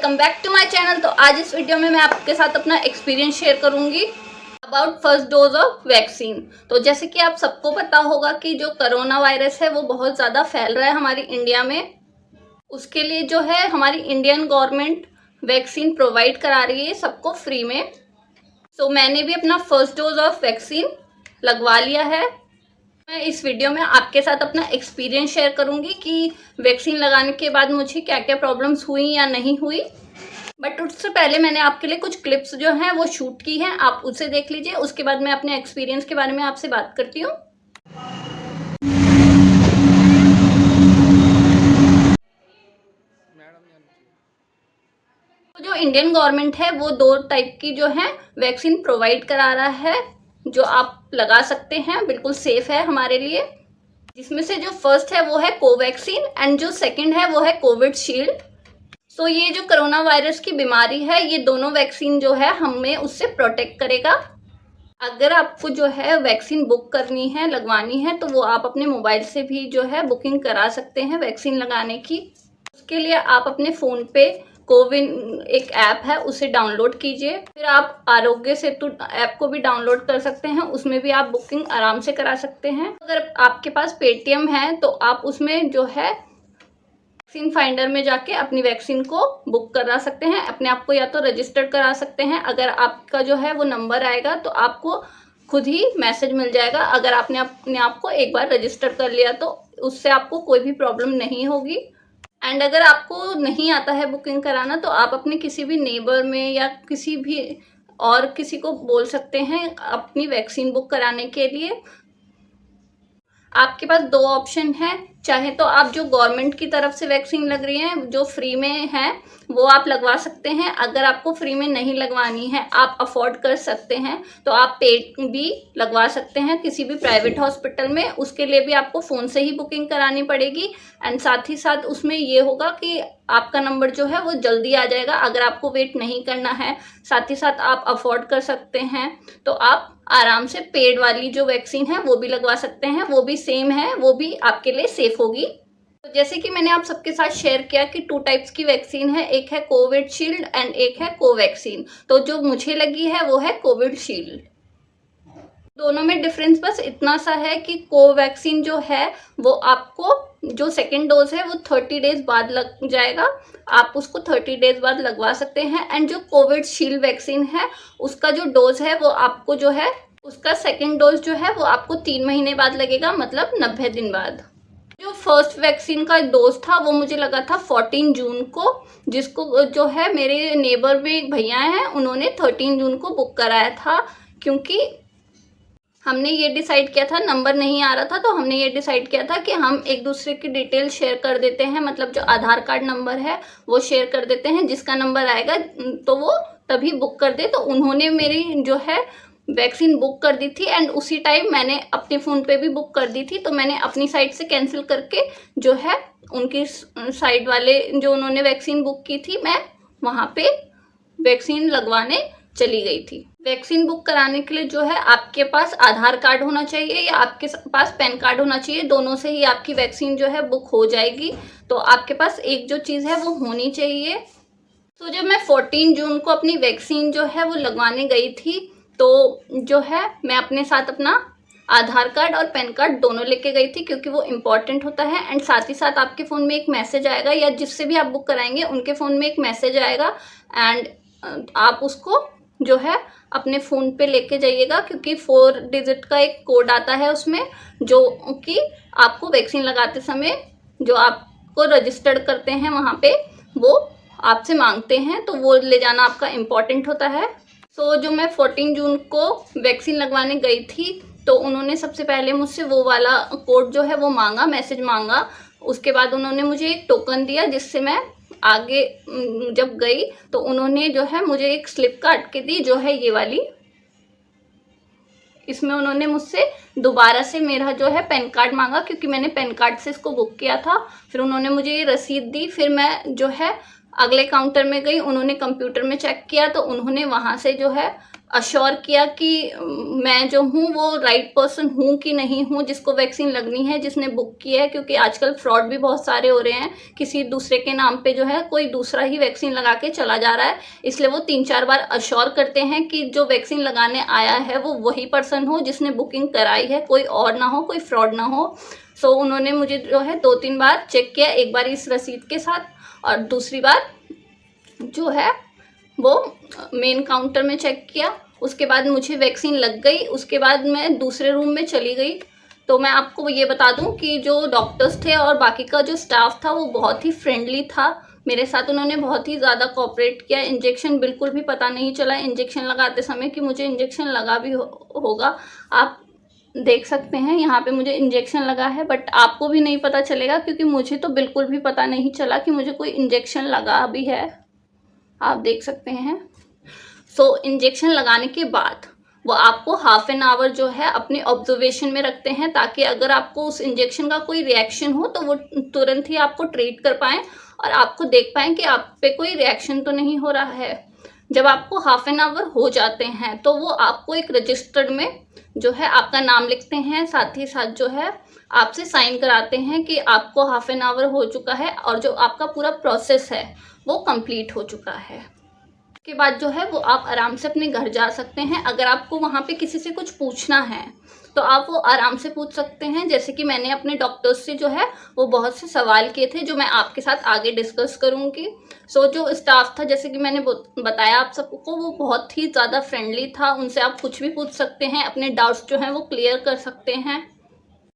Welcome back to my channel. तो आज इस वीडियो में मैं आपके साथ अपना एक्सपीरियंस शेयर करूंगी about first dose of vaccine. तो जैसे कि आप सबको पता होगा कि जो कोरोना वायरस है वो बहुत ज़्यादा फैल रहा है हमारी इंडिया में। उसके लिए जो है हमारी इंडियन गवर्नमेंट वैक्सीन प्रोवाइड करा रही है सबको फ्री में। तो मैंने भी अपना फर्स्ट डोज ऑफ वैक्सीन लगवा लिया है। मैं इस वीडियो में आपके साथ अपना एक्सपीरियंस शेयर करूंगी कि वैक्सीन लगाने के बाद मुझे क्या क्या प्रॉब्लम्स हुई या नहीं हुई। बट उससे पहले मैंने आपके लिए कुछ क्लिप्स जो हैं वो शूट की हैं, आप उसे देख लीजिए। उसके बाद मैं अपने एक्सपीरियंस के बारे में आपसे बात करती हूँ। तो जो इंडियन गवर्नमेंट है वो 2 टाइप की जो है वैक्सीन प्रोवाइड करा रहा है, जो आप लगा सकते हैं, बिल्कुल सेफ है हमारे लिए। जिसमें से जो फर्स्ट है वो है कोवैक्सीन एंड जो सेकंड है वो है कोविशील्ड। सो ये जो कोरोना वायरस की बीमारी है, ये दोनों वैक्सीन जो है हमें उससे प्रोटेक्ट करेगा। अगर आपको जो है वैक्सीन बुक करनी है, लगवानी है, तो वो आप अपने मोबाइल से भी जो है बुकिंग करा सकते हैं वैक्सीन लगाने की। उसके लिए आप अपने फ़ोन पे कोविन एक ऐप है उसे डाउनलोड कीजिए। फिर आप आरोग्य सेतु ऐप को भी डाउनलोड कर सकते हैं, उसमें भी आप बुकिंग आराम से करा सकते हैं। अगर आपके पास पेटीएम है तो आप उसमें जो है वैक्सीन फाइंडर में जाके अपनी वैक्सीन को बुक करा सकते हैं, अपने आप को या तो रजिस्टर करा सकते हैं। अगर आपका जो है वो नंबर आएगा तो आपको खुद ही मैसेज मिल जाएगा। अगर आपने अपने आप को एक बार रजिस्टर कर लिया तो उससे आपको कोई भी प्रॉब्लम नहीं होगी। एंड अगर आपको नहीं आता है बुकिंग कराना तो आप अपने किसी भी नेबर में या किसी भी और किसी को बोल सकते हैं अपनी वैक्सीन बुक कराने के लिए। आपके पास 2 ऑप्शन है, चाहे तो आप जो गवर्नमेंट की तरफ से वैक्सीन लग रही है जो फ्री में है वो आप लगवा सकते हैं। अगर आपको फ्री में नहीं लगवानी है, आप अफोर्ड कर सकते हैं, तो आप पेड भी लगवा सकते हैं किसी भी प्राइवेट हॉस्पिटल में। उसके लिए भी आपको फ़ोन से ही बुकिंग करानी पड़ेगी एंड साथ ही साथ उसमें ये होगा कि आपका नंबर जो है वो जल्दी आ जाएगा। अगर आपको वेट नहीं करना है, साथ ही साथ आप अफोर्ड कर सकते हैं, तो आप आराम से पेड वाली जो वैक्सीन है वो भी लगवा सकते हैं। वो भी सेम है, वो भी आपके लिए सेफ होगी। तो जैसे कि मैंने आप सबके साथ शेयर किया कि 2 टाइप्स की वैक्सीन है, एक है कोविशील्ड एंड एक है कोवैक्सीन। तो जो मुझे लगी है वो है कोविशील्ड। दोनों में डिफरेंस बस इतना सा है कि कोवैक्सीन जो है वो आपको जो सेकेंड डोज है वो 30 डेज बाद लग जाएगा, आप उसको 30 डेज बाद लगवा सकते हैं। एंड जो कोविशील्ड वैक्सीन है उसका जो डोज है वो आपको जो है उसका सेकेंड डोज जो है वो आपको 3 महीने बाद लगेगा, मतलब 90 दिन बाद। जो फर्स्ट वैक्सीन का डोज था वो मुझे लगा था 14 जून को, जिसको जो है मेरे नेबर में एक भैया हैं उन्होंने 13 जून को बुक कराया था। क्योंकि हमने ये डिसाइड किया था, नंबर नहीं आ रहा था, तो हमने ये डिसाइड किया था कि हम एक दूसरे की डिटेल शेयर कर देते हैं, मतलब जो आधार कार्ड नंबर है वो शेयर कर देते हैं, जिसका नंबर आएगा तो वो तभी बुक कर दे। तो उन्होंने मेरी जो है वैक्सीन बुक कर दी थी एंड उसी टाइम मैंने अपने फ़ोन पे भी बुक कर दी थी। तो मैंने अपनी साइड से कैंसिल करके जो है उनकी साइड वाले जो उन्होंने वैक्सीन बुक की थी, मैं वहाँ पे वैक्सीन लगवाने चली गई थी। वैक्सीन बुक कराने के लिए जो है आपके पास आधार कार्ड होना चाहिए या आपके पास पैन कार्ड होना चाहिए, दोनों से ही आपकी वैक्सीन जो है बुक हो जाएगी। तो आपके पास एक जो चीज़ है वो होनी चाहिए। तो जब मैं 14 जून को अपनी वैक्सीन जो है वो लगवाने गई थी तो जो है मैं अपने साथ अपना आधार कार्ड और पैन कार्ड दोनों लेके गई थी, क्योंकि वो इम्पॉर्टेंट होता है। एंड साथ ही साथ आपके फ़ोन में एक मैसेज आएगा, या जिससे भी आप बुक कराएंगे उनके फ़ोन में एक मैसेज आएगा एंड आप उसको जो है अपने फ़ोन पे लेके जाइएगा, क्योंकि 4 डिजिट का एक कोड आता है उसमें, जो कि आपको वैक्सीन लगाते समय जो आपको रजिस्टर्ड करते हैं वहाँ पे वो आपसे मांगते हैं, तो वो ले जाना आपका इम्पॉर्टेंट होता है। सो जो मैं 14 जून को वैक्सीन लगवाने गई थी तो उन्होंने सबसे पहले मुझसे वो वाला कोड जो है वो मांगा, मैसेज मांगा। उसके बाद उन्होंने मुझे एक टोकन दिया, जिससे मैं आगे जब गई तो उन्होंने जो है मुझे एक स्लिप काट के दी, जो है ये वाली। इसमें उन्होंने मुझसे दोबारा से मेरा जो है पैन कार्ड मांगा, क्योंकि मैंने पैन कार्ड से इसको बुक किया था। फिर उन्होंने मुझे ये रसीद दी। फिर मैं जो है अगले काउंटर में गई, उन्होंने कंप्यूटर में चेक किया तो उन्होंने वहाँ से जो है अश्योर किया कि मैं जो हूँ वो राइट पर्सन हूँ कि नहीं हूँ जिसको वैक्सीन लगनी है, जिसने बुक की है, क्योंकि आजकल फ्रॉड भी बहुत सारे हो रहे हैं। किसी दूसरे के नाम पे जो है कोई दूसरा ही वैक्सीन लगा के चला जा रहा है, इसलिए वो 3-4 बार अश्योर करते हैं कि जो वैक्सीन लगाने आया है वो वही पर्सन हो जिसने बुकिंग कराई है, कोई और ना हो, कोई फ्रॉड ना हो। सो उन्होंने मुझे जो है 2-3 बार चेक किया, एक बार इस रसीद के साथ और दूसरी बार जो है वो मेन काउंटर में चेक किया। उसके बाद मुझे वैक्सीन लग गई। उसके बाद मैं दूसरे रूम में चली गई। तो मैं आपको ये बता दूं कि जो डॉक्टर्स थे और बाकी का जो स्टाफ था वो बहुत ही फ्रेंडली था मेरे साथ। उन्होंने बहुत ही ज़्यादा कोऑपरेट किया। इंजेक्शन बिल्कुल भी पता नहीं चला इंजेक्शन लगाते समय कि मुझे इंजेक्शन लगा भी होगा। आप देख सकते हैं यहाँ पे मुझे इंजेक्शन लगा है, बट आपको भी नहीं पता चलेगा क्योंकि मुझे तो बिल्कुल भी पता नहीं चला कि मुझे कोई इंजेक्शन लगा भी है। आप देख सकते हैं। सो इंजेक्शन लगाने के बाद वो आपको हाफ एन आवर जो है अपने ऑब्जर्वेशन में रखते हैं, ताकि अगर आपको उस इंजेक्शन का कोई रिएक्शन हो तो वो तुरंत ही आपको ट्रीट कर पाएँ और आपको देख पाएँ कि आप पे कोई रिएक्शन तो नहीं हो रहा है। जब आपको हाफ एन आवर हो जाते हैं तो वो आपको एक रजिस्टर्ड में जो है आपका नाम लिखते हैं, साथ ही साथ जो है आपसे साइन कराते हैं कि आपको हाफ एन आवर हो चुका है और जो आपका पूरा प्रोसेस है वो कंप्लीट हो चुका है। के बाद जो है वो आप आराम से अपने घर जा सकते हैं। अगर आपको वहाँ पे किसी से कुछ पूछना है तो आप वो आराम से पूछ सकते हैं। जैसे कि मैंने अपने डॉक्टर्स से जो है वो बहुत से सवाल किए थे जो मैं आपके साथ आगे डिस्कस करूँगी। सो जो स्टाफ था, जैसे कि मैंने बताया आप सबको, वो बहुत ही ज़्यादा फ्रेंडली था। उनसे आप कुछ भी पूछ सकते हैं, अपने डाउट्स जो हैं वो क्लियर कर सकते हैं।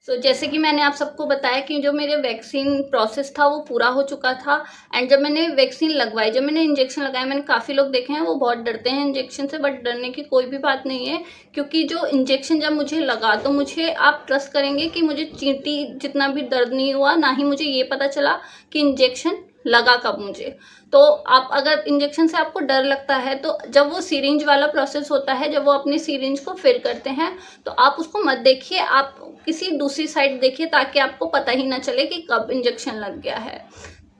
जैसे कि मैंने आप सबको बताया कि जो मेरे वैक्सीन प्रोसेस था वो पूरा हो चुका था। एंड जब मैंने वैक्सीन लगवाई, जब मैंने इंजेक्शन लगाया, मैंने काफ़ी लोग देखे हैं वो बहुत डरते हैं इंजेक्शन से, बट डरने की कोई भी बात नहीं है। क्योंकि जो इंजेक्शन जब मुझे लगा तो मुझे, आप ट्रस्ट करेंगे कि मुझे चींटी जितना भी दर्द नहीं हुआ, ना ही मुझे ये पता चला कि इंजेक्शन लगा कब मुझे। तो आप अगर इंजेक्शन से आपको डर लगता है तो जब वो सिरिंज वाला प्रोसेस होता है, जब वो अपनी सिरिंज को फिल करते हैं तो आप उसको मत देखिए, आप किसी दूसरी साइड देखिए ताकि आपको पता ही ना चले कि कब इंजेक्शन लग गया है।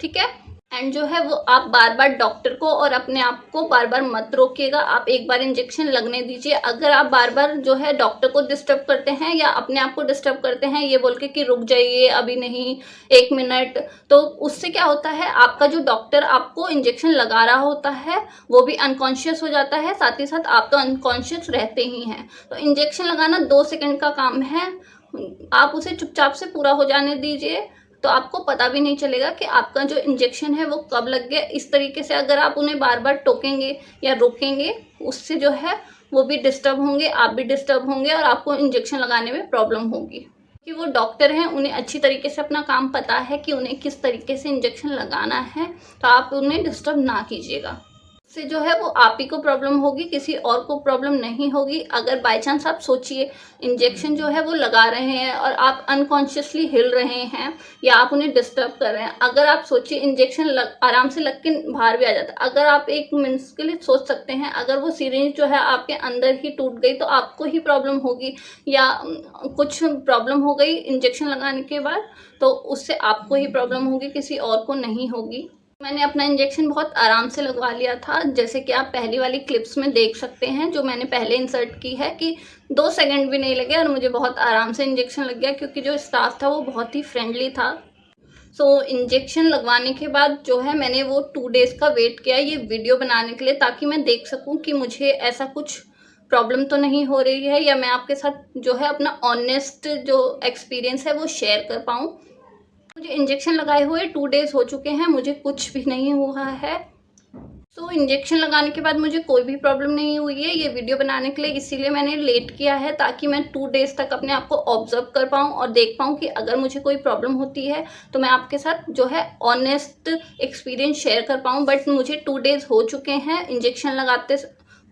ठीक है। एंड जो है वो आप बार बार डॉक्टर को और अपने आप को बार बार मत रोकिएगा। आप एक बार इंजेक्शन लगने दीजिए। अगर आप बार बार जो है डॉक्टर को डिस्टर्ब करते हैं या अपने आप को डिस्टर्ब करते हैं ये बोल के कि रुक जाइए, अभी नहीं, 1 मिनट, तो उससे क्या होता है, आपका जो डॉक्टर आपको इंजेक्शन लगा रहा होता है वो भी अनकॉन्शियस हो जाता है, साथ ही साथ आप तो अनकॉन्शियस रहते ही हैं। तो इंजेक्शन लगाना 2 सेकेंड का काम है, आप उसे चुपचाप से पूरा हो जाने दीजिए। तो आपको पता भी नहीं चलेगा कि आपका जो इंजेक्शन है वो कब लग गया। इस तरीके से अगर आप उन्हें बार बार टोकेंगे या रोकेंगे, उससे जो है वो भी डिस्टर्ब होंगे, आप भी डिस्टर्ब होंगे और आपको इंजेक्शन लगाने में प्रॉब्लम होगी। कि वो डॉक्टर हैं, उन्हें अच्छी तरीके से अपना काम पता है कि उन्हें किस तरीके से इंजेक्शन लगाना है, तो आप उन्हें डिस्टर्ब ना कीजिएगा। से जो है वो आप ही को प्रॉब्लम होगी, किसी और को प्रॉब्लम नहीं होगी। अगर बाय चांस आप सोचिए इंजेक्शन जो है वो लगा रहे हैं और आप अनकॉन्शियसली हिल रहे हैं या आप उन्हें डिस्टर्ब कर रहे हैं, अगर आप सोचिए इंजेक्शन आराम से लग के बाहर भी आ जाता है। अगर आप 1 मिनट के लिए सोच सकते हैं, अगर वो सिरिंज जो है आपके अंदर ही टूट गई तो आपको ही प्रॉब्लम होगी या कुछ प्रॉब्लम हो गई इंजेक्शन लगाने के बाद, तो उससे आपको ही प्रॉब्लम होगी, किसी और को नहीं होगी। मैंने अपना इंजेक्शन बहुत आराम से लगवा लिया था, जैसे कि आप पहली वाली क्लिप्स में देख सकते हैं जो मैंने पहले इंसर्ट की है, कि 2 सेकंड भी नहीं लगे और मुझे बहुत आराम से इंजेक्शन लग गया क्योंकि जो स्टाफ था वो बहुत ही फ्रेंडली था। सो इंजेक्शन लगवाने के बाद जो है मैंने वो 2 डेज़ का वेट किया ये वीडियो बनाने के लिए, ताकि मैं देख सकूँ कि मुझे ऐसा कुछ प्रॉब्लम तो नहीं हो रही है, या मैं आपके साथ जो है अपना ऑनेस्ट जो एक्सपीरियंस है वो शेयर कर पाऊँ। मुझे इंजेक्शन लगाए हुए 2 डेज़ हो चुके हैं, मुझे कुछ भी नहीं हुआ है। सो इंजेक्शन लगाने के बाद मुझे कोई भी प्रॉब्लम नहीं हुई है। ये वीडियो बनाने के लिए इसीलिए मैंने लेट किया है, ताकि मैं 2 डेज़ तक अपने आप को ऑब्जर्व कर पाऊँ और देख पाऊँ कि अगर मुझे कोई प्रॉब्लम होती है तो मैं आपके साथ जो है ऑनेस्ट एक्सपीरियंस शेयर कर पाऊँ। बट मुझे 2 डेज़ हो चुके हैं इंजेक्शन लगाते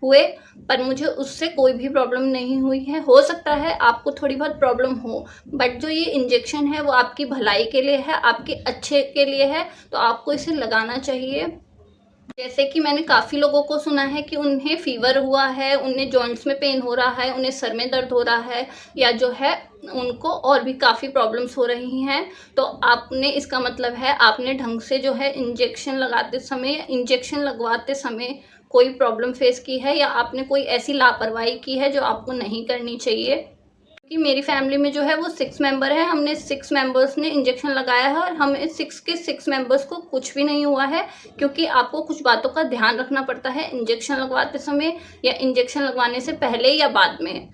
हुए, पर मुझे उससे कोई भी प्रॉब्लम नहीं हुई है। हो सकता है आपको थोड़ी बहुत प्रॉब्लम हो, बट जो ये इंजेक्शन है वो आपकी भलाई के लिए है, आपके अच्छे के लिए है, तो आपको इसे लगाना चाहिए। जैसे कि मैंने काफ़ी लोगों को सुना है कि उन्हें फ़ीवर हुआ है, उन्हें जॉइंट्स में पेन हो रहा है, उन्हें सर में दर्द हो रहा है, या जो है उनको और भी काफ़ी प्रॉब्लम्स हो रही हैं। तो आपने, इसका मतलब है आपने ढंग से जो है इंजेक्शन लगवाते समय कोई प्रॉब्लम फेस की है, या आपने कोई ऐसी लापरवाही की है जो आपको नहीं करनी चाहिए। कि मेरी फैमिली में जो है वो 6 मेंबर हैं, हमने 6 मेंबर्स ने इंजेक्शन लगाया है और हमें 6 के 6 मेंबर्स को कुछ भी नहीं हुआ है। क्योंकि आपको कुछ बातों का ध्यान रखना पड़ता है इंजेक्शन लगवाते समय, या इंजेक्शन लगवाने से पहले या बाद में,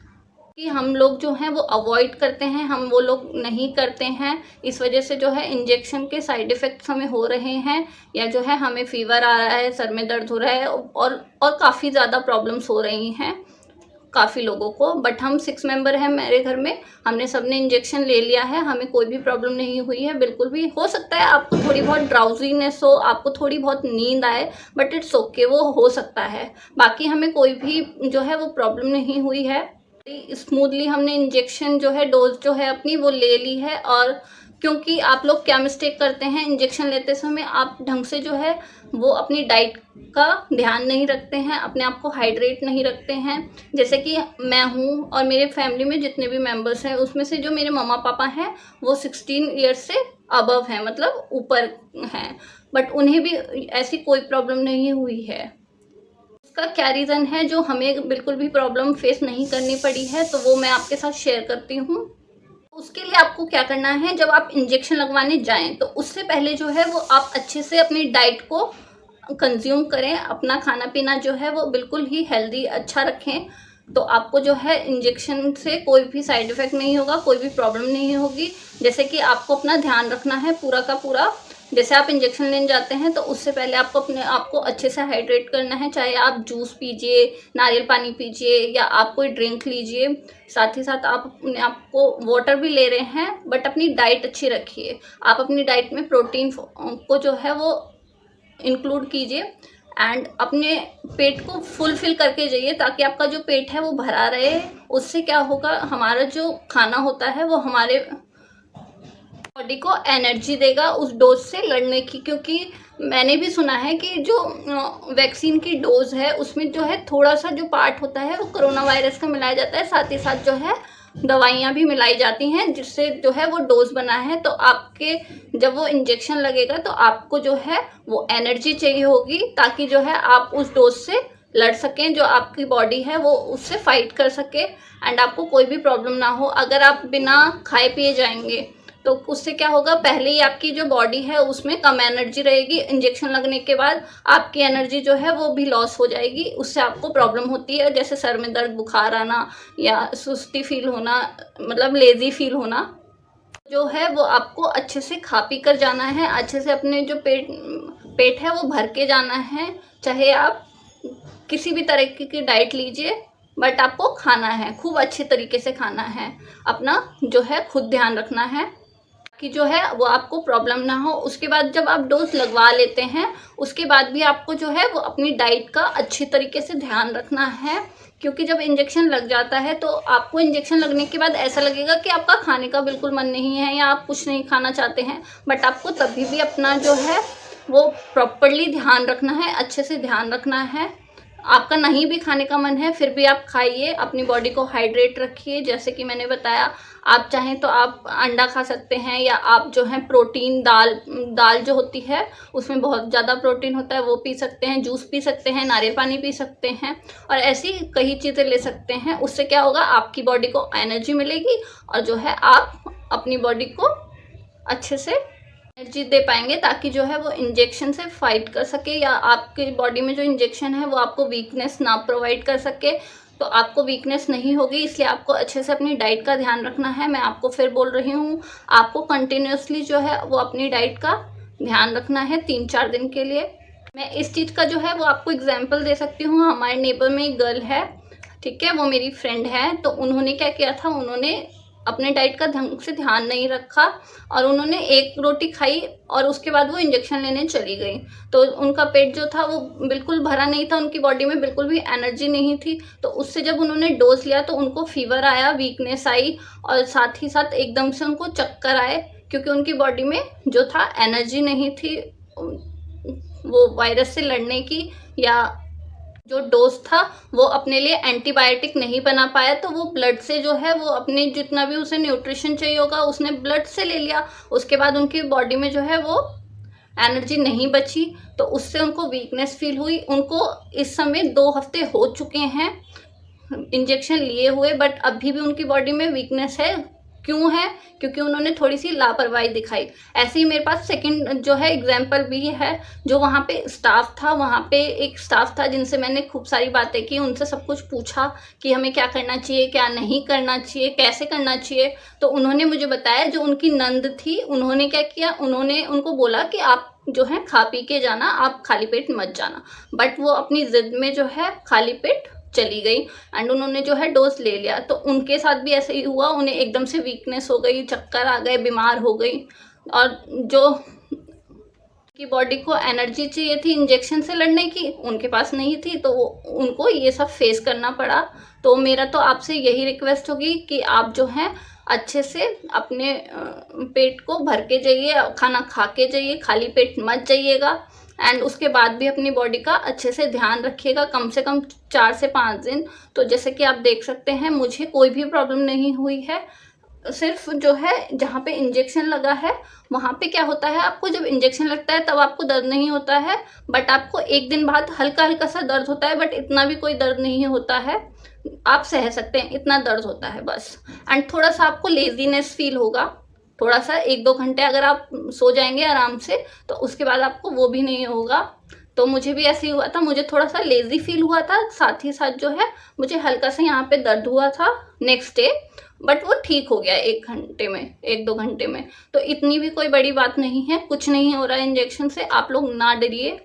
कि हम लोग जो हैं वो अवॉइड करते हैं, हम वो लोग नहीं करते हैं। इस वजह से जो है इंजेक्शन के साइड इफ़ेक्ट्स हमें हो रहे हैं, या जो है हमें फ़ीवर आ रहा है, सर में दर्द हो रहा है, और काफ़ी ज़्यादा प्रॉब्लम्स हो रही हैं काफ़ी लोगों को। बट हम 6 मेंबर हैं मेरे घर में, हमने सबने इंजेक्शन ले लिया है, हमें कोई भी प्रॉब्लम नहीं हुई है बिल्कुल भी। हो सकता है आपको थोड़ी बहुत ड्राउजीनेस हो, आपको थोड़ी बहुत नींद आए, बट इट्स ओके, वो हो सकता है। बाकी हमें कोई भी जो है वो प्रॉब्लम नहीं हुई है। स्मूथली हमने इंजेक्शन जो है, डोज जो है अपनी वो ले ली है। और क्योंकि आप लोग क्या मिस्टेक करते हैं इंजेक्शन लेते समय, आप ढंग से जो है वो अपनी डाइट का ध्यान नहीं रखते हैं, अपने आप को हाइड्रेट नहीं रखते हैं। जैसे कि मैं हूँ और मेरे फैमिली में जितने भी मेंबर्स हैं, उसमें से जो मेरे मम्मा पापा हैं वो 16 ईयर्स से अबव हैं, मतलब ऊपर हैं, बट उन्हें भी ऐसी कोई प्रॉब्लम नहीं हुई है। उसका क्या रीज़न है जो हमें बिल्कुल भी प्रॉब्लम फेस नहीं करनी पड़ी है, तो वो मैं आपके साथ शेयर करती हूँ। उसके लिए आपको क्या करना है, जब आप इंजेक्शन लगवाने जाएं तो उससे पहले जो है वो आप अच्छे से अपनी डाइट को कंज्यूम करें, अपना खाना पीना जो है वो बिल्कुल ही हेल्दी अच्छा रखें। तो आपको जो है इंजेक्शन से कोई भी साइड इफ़ेक्ट नहीं होगा, कोई भी प्रॉब्लम नहीं होगी। जैसे कि आपको अपना ध्यान रखना है पूरा का पूरा। जैसे आप इंजेक्शन लेने जाते हैं तो उससे पहले आपको अपने आप को अच्छे से हाइड्रेट करना है, चाहे आप जूस पीजिए, नारियल पानी पीजिए, या आप कोई ड्रिंक लीजिए। साथ ही साथ आप अपने आप को वाटर भी ले रहे हैं, बट अपनी डाइट अच्छी रखिए। आप अपनी डाइट में प्रोटीन को जो है वो इंक्लूड कीजिए, एंड अपने पेट को फुलफिल करके जाइए, ताकि आपका जो पेट है वो भरा रहे। उससे क्या होगा, हमारा जो खाना होता है वो हमारे बॉडी को एनर्जी देगा उस डोज से लड़ने की। क्योंकि मैंने भी सुना है कि जो वैक्सीन की डोज है उसमें जो है थोड़ा सा जो पार्ट होता है वो कोरोना वायरस का मिलाया जाता है, साथ ही साथ जो है दवाइयाँ भी मिलाई जाती हैं, जिससे जो है वो डोज बना है। तो आपके जब वो इंजेक्शन लगेगा तो आपको जो है वो एनर्जी चाहिए होगी, ताकि जो है आप उस डोज से लड़ सकें, जो आपकी बॉडी है वो उससे फाइट कर सके, एंड आपको कोई भी प्रॉब्लम ना हो। अगर आप बिना खाए पिए जाएंगे तो उससे क्या होगा, पहले ही आपकी जो बॉडी है उसमें कम एनर्जी रहेगी, इंजेक्शन लगने के बाद आपकी एनर्जी जो है वो भी लॉस हो जाएगी। उससे आपको प्रॉब्लम होती है, जैसे सर में दर्द, बुखार आना, या सुस्ती फील होना, मतलब लेज़ी फील होना। जो है वो आपको अच्छे से खा पी कर जाना है, अच्छे से अपने जो पेट है वो भर के जाना है। चाहे आप किसी भी तरह की डाइट लीजिए, बट आपको खाना है, खूब अच्छे तरीके से खाना है, अपना जो है खुद ध्यान रखना है कि जो है वो आपको प्रॉब्लम ना हो। उसके बाद जब आप डोज लगवा लेते हैं उसके बाद भी आपको जो है वो अपनी डाइट का अच्छी तरीके से ध्यान रखना है। क्योंकि जब इंजेक्शन लग जाता है तो आपको इंजेक्शन लगने के बाद ऐसा लगेगा कि आपका खाने का बिल्कुल मन नहीं है, या आप कुछ नहीं खाना चाहते हैं, बट आपको तभी भी अपना जो है वो प्रॉपरली ध्यान रखना है, अच्छे से ध्यान रखना है। आपका नहीं भी खाने का मन है फिर भी आप खाइए, अपनी बॉडी को हाइड्रेट रखिए। जैसे कि मैंने बताया, आप चाहें तो आप अंडा खा सकते हैं, या आप जो है प्रोटीन दाल जो होती है उसमें बहुत ज़्यादा प्रोटीन होता है, वो पी सकते हैं, जूस पी सकते हैं, नारियल पानी पी सकते हैं, और ऐसी कई चीज़ें ले सकते हैं। उससे क्या होगा, आपकी बॉडी को एनर्जी मिलेगी, और जो है आप अपनी बॉडी को अच्छे से एनर्जी दे पाएंगे, ताकि जो है वो इंजेक्शन से फाइट कर सके, या आपकी बॉडी में जो इंजेक्शन है वो आपको वीकनेस ना प्रोवाइड कर सके। तो आपको वीकनेस नहीं होगी, इसलिए आपको अच्छे से अपनी डाइट का ध्यान रखना है। मैं आपको फिर बोल रही हूँ, आपको कंटिन्यूसली जो है वो अपनी डाइट का ध्यान रखना है 3-4 दिन के लिए। मैं इस चीज़ का जो है वो आपको एग्जाम्पल दे सकती हूँ। हमारे नेबर में एक गर्ल है, ठीक है, वो मेरी फ्रेंड है। तो उन्होंने क्या किया था, उन्होंने अपने डाइट का ढंग से ध्यान नहीं रखा, और उन्होंने एक रोटी खाई और उसके बाद वो इंजेक्शन लेने चली गई। तो उनका पेट जो था वो बिल्कुल भरा नहीं था, उनकी बॉडी में बिल्कुल भी एनर्जी नहीं थी। तो उससे जब उन्होंने डोज लिया तो उनको फीवर आया, वीकनेस आई, और साथ ही साथ एकदम से उनको चक्कर आए, क्योंकि उनकी बॉडी में जो था एनर्जी नहीं थी, वो वायरस से लड़ने की या जो डोज था वो अपने लिए एंटीबायोटिक नहीं बना पाया, तो वो ब्लड से जो है वो अपने जितना भी उसे न्यूट्रिशन चाहिए होगा उसने ब्लड से ले लिया। उसके बाद उनकी बॉडी में जो है वो एनर्जी नहीं बची, तो उससे उनको वीकनेस फील हुई। उनको इस समय 2 हफ्ते हो चुके हैं इंजेक्शन लिए हुए, बट अभी भी उनकी बॉडी में वीकनेस है। क्यों है? क्योंकि उन्होंने थोड़ी सी लापरवाही दिखाई। ऐसे ही मेरे पास सेकंड जो है एग्जाम्पल भी है, जो वहाँ पे स्टाफ था, वहाँ पे एक स्टाफ था जिनसे मैंने खूब सारी बातें की, उनसे सब कुछ पूछा कि हमें क्या करना चाहिए, क्या नहीं करना चाहिए, कैसे करना चाहिए। तो उन्होंने मुझे बताया, जो उनकी नंद थी, उन्होंने क्या किया, उन्होंने उनको बोला कि आप जो है खा पी के जाना, आप खाली पेट मत जाना। बट वो अपनी जिद में जो है खाली पेट चली गई एंड उन्होंने जो है डोज ले लिया। तो उनके साथ भी ऐसे ही हुआ, उन्हें एकदम से वीकनेस हो गई, चक्कर आ गए, बीमार हो गई। और जो की बॉडी को एनर्जी चाहिए थी इंजेक्शन से लड़ने की, उनके पास नहीं थी, तो उनको ये सब फेस करना पड़ा। तो मेरा तो आपसे यही रिक्वेस्ट होगी कि आप जो है अच्छे से अपने पेट को भर के जाइए, खाना खा के जाइए, खाली पेट मत जाइएगा। एंड उसके बाद भी अपनी बॉडी का अच्छे से ध्यान रखिएगा, कम से कम 4 से 5 दिन। तो जैसे कि आप देख सकते हैं, मुझे कोई भी प्रॉब्लम नहीं हुई है। सिर्फ जो है जहाँ पे इंजेक्शन लगा है वहाँ पे क्या होता है, आपको जब इंजेक्शन लगता है तब आपको दर्द नहीं होता है, बट आपको 1 दिन बाद हल्का हल्का सा दर्द होता है, बट इतना भी कोई दर्द नहीं होता है, आप सह सकते हैं, इतना दर्द होता है बस। एंड थोड़ा सा आपको लेजीनेस फील होगा, थोड़ा सा 1-2 घंटे अगर आप सो जाएंगे आराम से तो उसके बाद आपको वो भी नहीं होगा। तो मुझे भी ऐसे ही हुआ था, मुझे थोड़ा सा लेजी फील हुआ था, साथ ही साथ जो है मुझे हल्का सा यहाँ पे दर्द हुआ था नेक्स्ट डे, बट वो ठीक हो गया 1-2 घंटे में। तो इतनी भी कोई बड़ी बात नहीं है, कुछ नहीं हो रहा है इंजेक्शन से, आप लोग ना डरिए।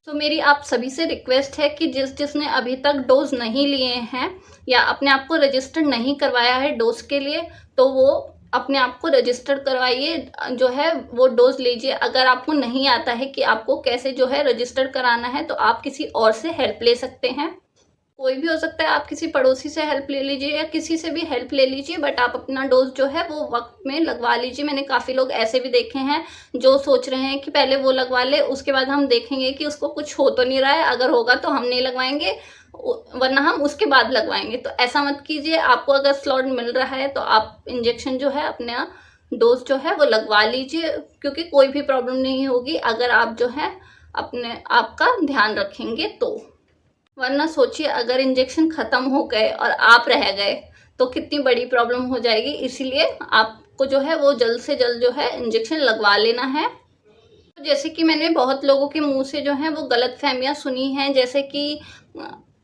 तो मेरी आप सभी से रिक्वेस्ट है कि जिसने अभी तक डोज नहीं लिए हैं या अपने आप को रजिस्टर नहीं करवाया है डोज के लिए, तो वो अपने आप को रजिस्टर करवाइए, जो है वो डोज लीजिए। अगर आपको नहीं आता है कि आपको कैसे जो है रजिस्टर कराना है, तो आप किसी और से हेल्प ले सकते हैं, कोई भी हो सकता है, आप किसी पड़ोसी से हेल्प ले लीजिए या किसी से भी हेल्प ले लीजिए, बट आप अपना डोज जो है वो वक्त में लगवा लीजिए। मैंने काफ़ी लोग ऐसे भी देखे हैं जो सोच रहे हैं कि पहले वो लगवा ले, उसके बाद हम देखेंगे कि उसको कुछ हो तो नहीं रहा है, अगर होगा तो हम नहीं लगवाएंगे, वरना हम उसके बाद लगवाएंगे। तो ऐसा मत कीजिए, आपको अगर स्लॉट मिल रहा है तो आप इंजेक्शन जो है अपना डोज जो है वो लगवा लीजिए, क्योंकि कोई भी प्रॉब्लम नहीं होगी अगर आप जो है अपने आप का ध्यान रखेंगे तो। वरना सोचिए, अगर इंजेक्शन ख़त्म हो गए और आप रह गए तो कितनी बड़ी प्रॉब्लम हो जाएगी। इसीलिए आपको जो है वो जल्द से जल्द जो है इंजेक्शन लगवा लेना है। तो जैसे कि मैंने बहुत लोगों के मुंह से जो है वो गलतफहमियां सुनी हैं, जैसे कि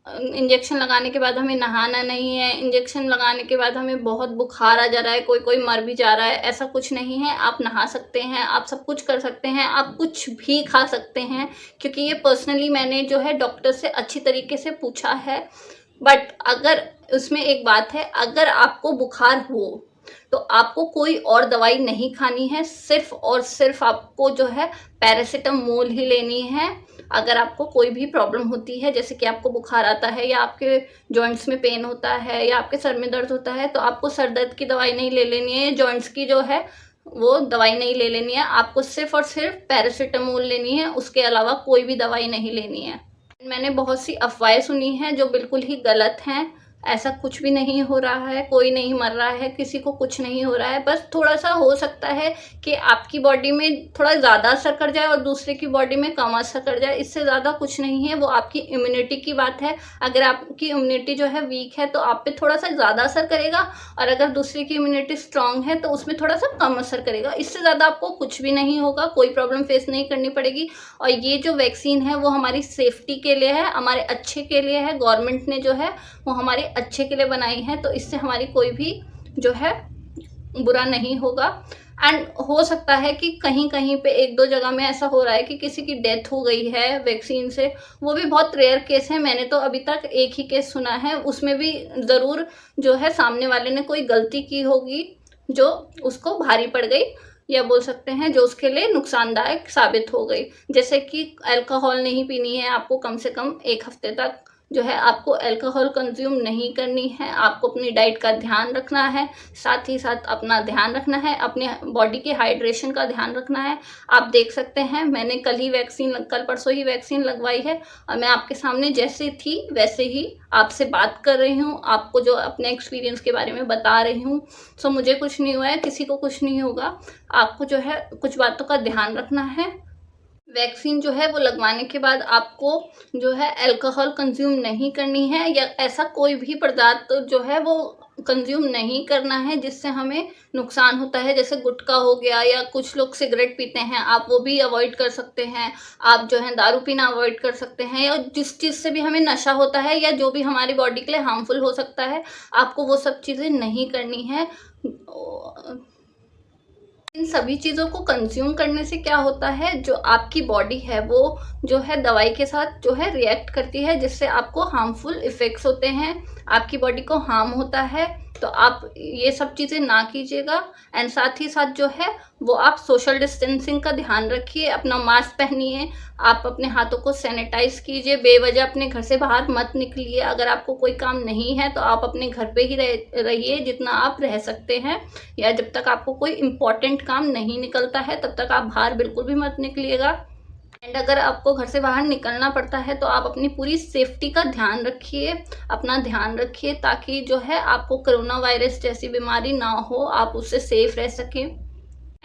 इंजेक्शन लगाने के बाद हमें नहाना नहीं है, इंजेक्शन लगाने के बाद हमें बहुत बुखार आ जा रहा है, कोई कोई मर भी जा रहा है। ऐसा कुछ नहीं है, आप नहा सकते हैं, आप सब कुछ कर सकते हैं, आप कुछ भी खा सकते हैं, क्योंकि ये पर्सनली मैंने जो है डॉक्टर से अच्छी तरीके से पूछा है। बट अगर उसमें एक बात है, अगर आपको बुखार हो तो आपको कोई और दवाई नहीं खानी है, सिर्फ और सिर्फ आपको जो है पैरासीटामोल ही लेनी है। अगर आपको कोई भी प्रॉब्लम होती है, जैसे कि आपको बुखार आता है या आपके जॉइंट्स में पेन होता है या आपके सर में दर्द होता है, तो आपको सर दर्द की दवाई नहीं ले लेनी है, जॉइंट्स की जो है वो दवाई नहीं ले लेनी है, आपको सिर्फ और सिर्फ पैरासीटामोल लेनी है, उसके अलावा कोई भी दवाई नहीं लेनी है। मैंने बहुत सी अफवाहें सुनी हैं जो बिल्कुल ही गलत हैं। ऐसा कुछ भी नहीं हो रहा है, कोई नहीं मर रहा है, किसी को कुछ नहीं हो रहा है। बस थोड़ा सा हो सकता है कि आपकी बॉडी में थोड़ा ज़्यादा असर कर जाए और दूसरे की बॉडी में कम असर कर जाए, इससे ज़्यादा कुछ नहीं है। वो आपकी इम्यूनिटी की बात है। अगर आपकी इम्यूनिटी जो है वीक है तो आप पे थोड़ा सा ज़्यादा असर करेगा, और अगर दूसरे की इम्यूनिटी स्ट्रांग है तो उसमें थोड़ा सा कम असर करेगा। इससे ज़्यादा आपको कुछ भी नहीं होगा, कोई प्रॉब्लम फेस नहीं करनी पड़ेगी। और ये जो वैक्सीन है वो हमारी सेफ्टी के लिए है, हमारे अच्छे के लिए है। गवर्नमेंट ने जो है वो हमारे अच्छे के लिए बनाई है, तो इससे हमारी कोई भी जो है बुरा नहीं होगा। एंड हो सकता है कि कहीं कहीं पे 1-2 जगह में ऐसा हो रहा है कि किसी की डेथ हो गई है वैक्सीन से, वो भी बहुत रेयर केस है। मैंने तो अभी तक एक ही केस सुना है, उसमें भी ज़रूर जो है सामने वाले ने कोई गलती की होगी जो उसको भारी पड़ गई, या बोल सकते हैं जो उसके लिए नुकसानदायक साबित हो गई। जैसे कि अल्कोहल नहीं पीनी है आपको कम से कम 1 हफ्ते तक, जो है आपको अल्कोहल कंज्यूम नहीं करनी है, आपको अपनी डाइट का ध्यान रखना है, साथ ही साथ अपना ध्यान रखना है, अपने बॉडी के हाइड्रेशन का ध्यान रखना है। आप देख सकते हैं मैंने कल परसों ही वैक्सीन लगवाई है और मैं आपके सामने जैसे थी वैसे ही आपसे बात कर रही हूँ, आपको जो अपने एक्सपीरियंस के बारे में बता रही हूँ। सो मुझे कुछ नहीं हुआ है, किसी को कुछ नहीं होगा। आपको जो है कुछ बातों का ध्यान रखना है। वैक्सीन जो है वो लगवाने के बाद आपको जो है अल्कोहल कंज्यूम नहीं करनी है, या ऐसा कोई भी पदार्थ जो है वो कंज्यूम नहीं करना है जिससे हमें नुकसान होता है, जैसे गुटखा हो गया या कुछ लोग सिगरेट पीते हैं, आप वो भी अवॉइड कर सकते हैं। आप जो है दारू पीना अवॉइड कर सकते हैं, या जिस चीज़ से भी हमें नशा होता है या जो भी हमारी बॉडी के लिए हार्मफुल हो सकता है, आपको वो सब चीज़ें नहीं करनी है। इन सभी चीज़ों को कंज्यूम करने से क्या होता है, जो आपकी बॉडी है वो जो है दवाई के साथ जो है रिएक्ट करती है, जिससे आपको हार्मफुल इफ़ेक्ट्स होते हैं, आपकी बॉडी को हार्म होता है। तो आप ये सब चीज़ें ना कीजिएगा। एंड साथ ही साथ जो है वो आप सोशल डिस्टेंसिंग का ध्यान रखिए, अपना मास्क पहनिए, आप अपने हाथों को सैनिटाइज कीजिए, बेवजह अपने घर से बाहर मत निकलिए। अगर आपको कोई काम नहीं है तो आप अपने घर पे ही रहिए जितना आप रह सकते हैं, या जब तक आपको कोई इम्पोर्टेंट काम नहीं निकलता है तब तक आप बाहर बिल्कुल भी मत निकलिएगा। एंड अगर आपको घर से बाहर निकलना पड़ता है तो आप अपनी पूरी सेफ्टी का ध्यान रखिए, अपना ध्यान रखिए, ताकि जो है आपको कोरोना वायरस जैसी बीमारी ना हो, आप उससे सेफ रह सकें।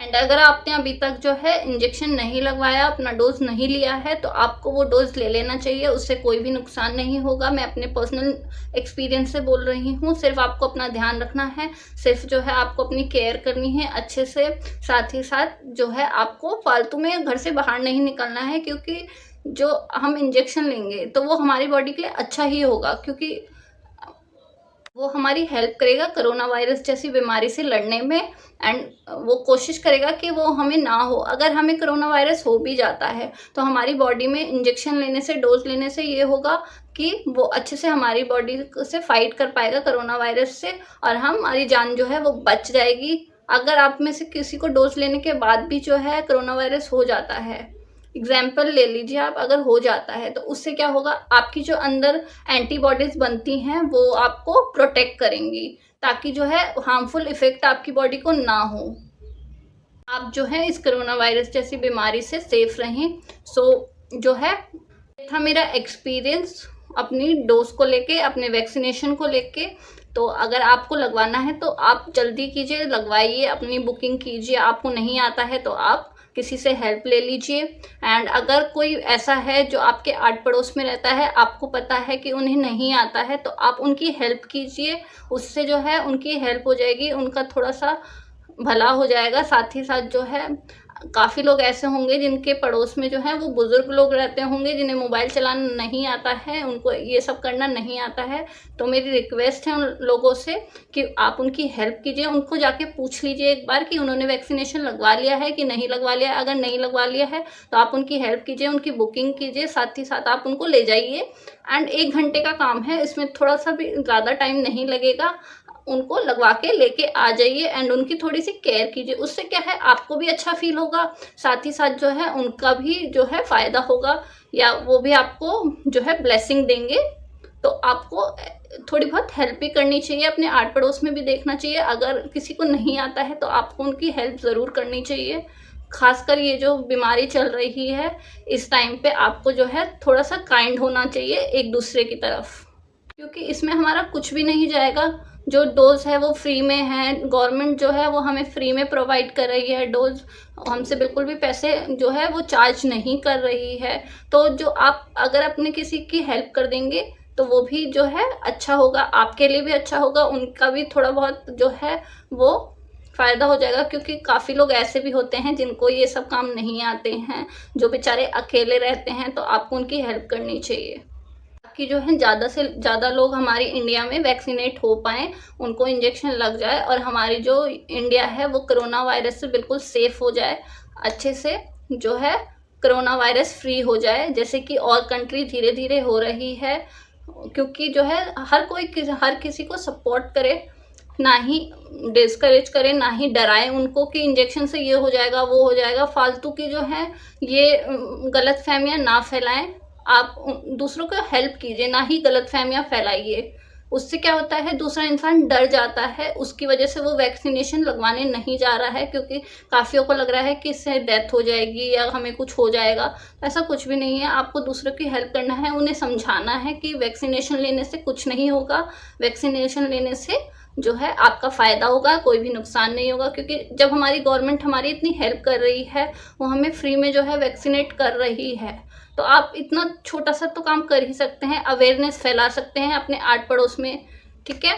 एंड अगर आपने अभी तक जो है इंजेक्शन नहीं लगवाया, अपना डोज नहीं लिया है, तो आपको वो डोज ले लेना चाहिए, उससे कोई भी नुकसान नहीं होगा। मैं अपने पर्सनल एक्सपीरियंस से बोल रही हूँ। सिर्फ आपको अपना ध्यान रखना है, सिर्फ जो है आपको अपनी केयर करनी है अच्छे से। साथ ही साथ जो है आपको फालतू में घर से बाहर नहीं निकलना है, क्योंकि जो हम इंजेक्शन लेंगे तो वो हमारी बॉडी के लिए अच्छा ही होगा, क्योंकि वो हमारी हेल्प करेगा कोरोना वायरस जैसी बीमारी से लड़ने में। एंड वो कोशिश करेगा कि वो हमें ना हो। अगर हमें कोरोना वायरस हो भी जाता है तो हमारी बॉडी में इंजेक्शन लेने से, डोज लेने से ये होगा कि वो अच्छे से हमारी बॉडी से फाइट कर पाएगा कोरोना वायरस से, और हमारी जान जो है वो बच जाएगी। अगर आप में से किसी को डोज लेने के बाद भी जो है कोरोना वायरस हो जाता है, एग्जाम्पल ले लीजिए आप, अगर हो जाता है तो उससे क्या होगा, आपकी जो अंदर एंटीबॉडीज बनती हैं वो आपको प्रोटेक्ट करेंगी, ताकि जो है हार्मफुल इफेक्ट आपकी बॉडी को ना हो, आप जो है इस कोरोना वायरस जैसी बीमारी से सेफ रहें। सो जो है था मेरा एक्सपीरियंस अपनी डोज को लेके, अपने वैक्सीनेशन को लेके। तो अगर आपको लगवाना है तो आप जल्दी कीजिए, लगवाइए, अपनी बुकिंग कीजिए। आपको नहीं आता है तो आप किसी से हेल्प ले लीजिए। एंड अगर कोई ऐसा है जो आपके आड़ पड़ोस में रहता है, आपको पता है कि उन्हें नहीं आता है, तो आप उनकी हेल्प कीजिए। उससे जो है उनकी हेल्प हो जाएगी, उनका थोड़ा सा भला हो जाएगा। साथ ही साथ जो है काफ़ी लोग ऐसे होंगे जिनके पड़ोस में जो है वो बुज़ुर्ग लोग रहते होंगे, जिन्हें मोबाइल चलाना नहीं आता है, उनको ये सब करना नहीं आता है। तो मेरी रिक्वेस्ट है उन लोगों से कि आप उनकी हेल्प कीजिए, उनको जाके पूछ लीजिए एक बार कि उन्होंने वैक्सीनेशन लगवा लिया है कि नहीं लगवा लिया है। अगर नहीं लगवा लिया है तो आप उनकी हेल्प कीजिए, उनकी बुकिंग कीजिए, साथ ही साथ आप उनको ले जाइए। एंड 1 घंटे का काम है, इसमें थोड़ा सा भी ज़्यादा टाइम नहीं लगेगा। उनको लगवा के लेके आ जाइए एंड उनकी थोड़ी सी केयर कीजिए। उससे क्या है, आपको भी अच्छा फील होगा, साथ ही साथ जो है उनका भी जो है फ़ायदा होगा, या वो भी आपको जो है ब्लेसिंग देंगे। तो आपको थोड़ी बहुत हेल्प भी करनी चाहिए, अपने आड़ पड़ोस में भी देखना चाहिए। अगर किसी को नहीं आता है तो आपको उनकी हेल्प ज़रूर करनी चाहिए। खासकर ये जो बीमारी चल रही है इस टाइम पे आपको जो है थोड़ा सा काइंड होना चाहिए एक दूसरे की तरफ, क्योंकि इसमें हमारा कुछ भी नहीं जाएगा। जो डोज है वो फ्री में है, गवर्नमेंट जो है वो हमें फ्री में प्रोवाइड कर रही है डोज, हमसे बिल्कुल भी पैसे जो है वो चार्ज नहीं कर रही है। तो जो आप अगर अपने किसी की हेल्प कर देंगे तो वो भी जो है अच्छा होगा, आपके लिए भी अच्छा होगा, उनका भी थोड़ा बहुत जो है वो फ़ायदा हो जाएगा। क्योंकि काफ़ी लोग ऐसे भी होते हैं जिनको ये सब काम नहीं आते हैं, जो बेचारे अकेले रहते हैं, तो आपको उनकी हेल्प करनी चाहिए कि जो है ज़्यादा से ज़्यादा लोग हमारी इंडिया में वैक्सीनेट हो पाएँ, उनको इंजेक्शन लग जाए और हमारी जो इंडिया है वो कोरोना वायरस से बिल्कुल सेफ़ हो जाए, अच्छे से जो है कोरोना वायरस फ्री हो जाए, जैसे कि और कंट्री धीरे धीरे हो रही है। क्योंकि जो है हर किसी को सपोर्ट करे, ना ही डिस्करेज करे, ना ही डराए उनको कि इंजेक्शन से ये हो जाएगा वो हो जाएगा। फालतू की जो है ये गलत फहमियाँ ना फैलाएं। आप दूसरों को हेल्प कीजिए, ना ही गलतफहमियां फैलाइए। उससे क्या होता है, दूसरा इंसान डर जाता है, उसकी वजह से वो वैक्सीनेशन लगवाने नहीं जा रहा है, क्योंकि काफ़ियों को लग रहा है कि इससे डेथ हो जाएगी या हमें कुछ हो जाएगा। ऐसा कुछ भी नहीं है। आपको दूसरों की हेल्प करना है, उन्हें समझाना है कि वैक्सीनेशन लेने से कुछ नहीं होगा, वैक्सीनेशन लेने से जो है आपका फ़ायदा होगा, कोई भी नुकसान नहीं होगा। क्योंकि जब हमारी गवर्नमेंट हमारी इतनी हेल्प कर रही है, वो हमें फ्री में जो है वैक्सीनेट कर रही है, तो आप इतना छोटा सा तो काम कर ही सकते हैं, अवेयरनेस फैला सकते हैं अपने आस पड़ोस में। ठीक है,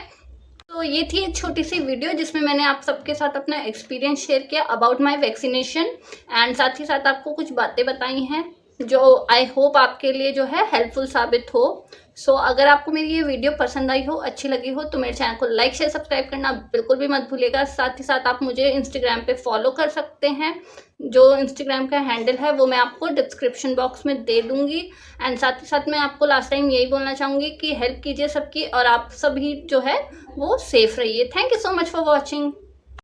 तो ये थी एक छोटी सी वीडियो जिसमें मैंने आप सबके साथ अपना एक्सपीरियंस शेयर किया अबाउट माय वैक्सीनेशन, एंड साथ ही साथ आपको कुछ बातें बताई हैं जो आई होप आपके लिए जो है हेल्पफुल साबित हो। सो अगर आपको मेरी ये वीडियो पसंद आई हो, अच्छी लगी हो, तो मेरे चैनल को लाइक शेयर सब्सक्राइब करना बिल्कुल भी मत भूलिएगा। साथ ही साथ आप मुझे इंस्टाग्राम पे फॉलो कर सकते हैं, जो इंस्टाग्राम का हैंडल है वो मैं आपको डिस्क्रिप्शन बॉक्स में दे दूंगी। एंड साथ ही साथ मैं आपको लास्ट टाइम यही बोलना चाहूँगी कि हेल्प कीजिए सबकी, और आप सभी जो है वो सेफ रहिए। Thank you so much for watching.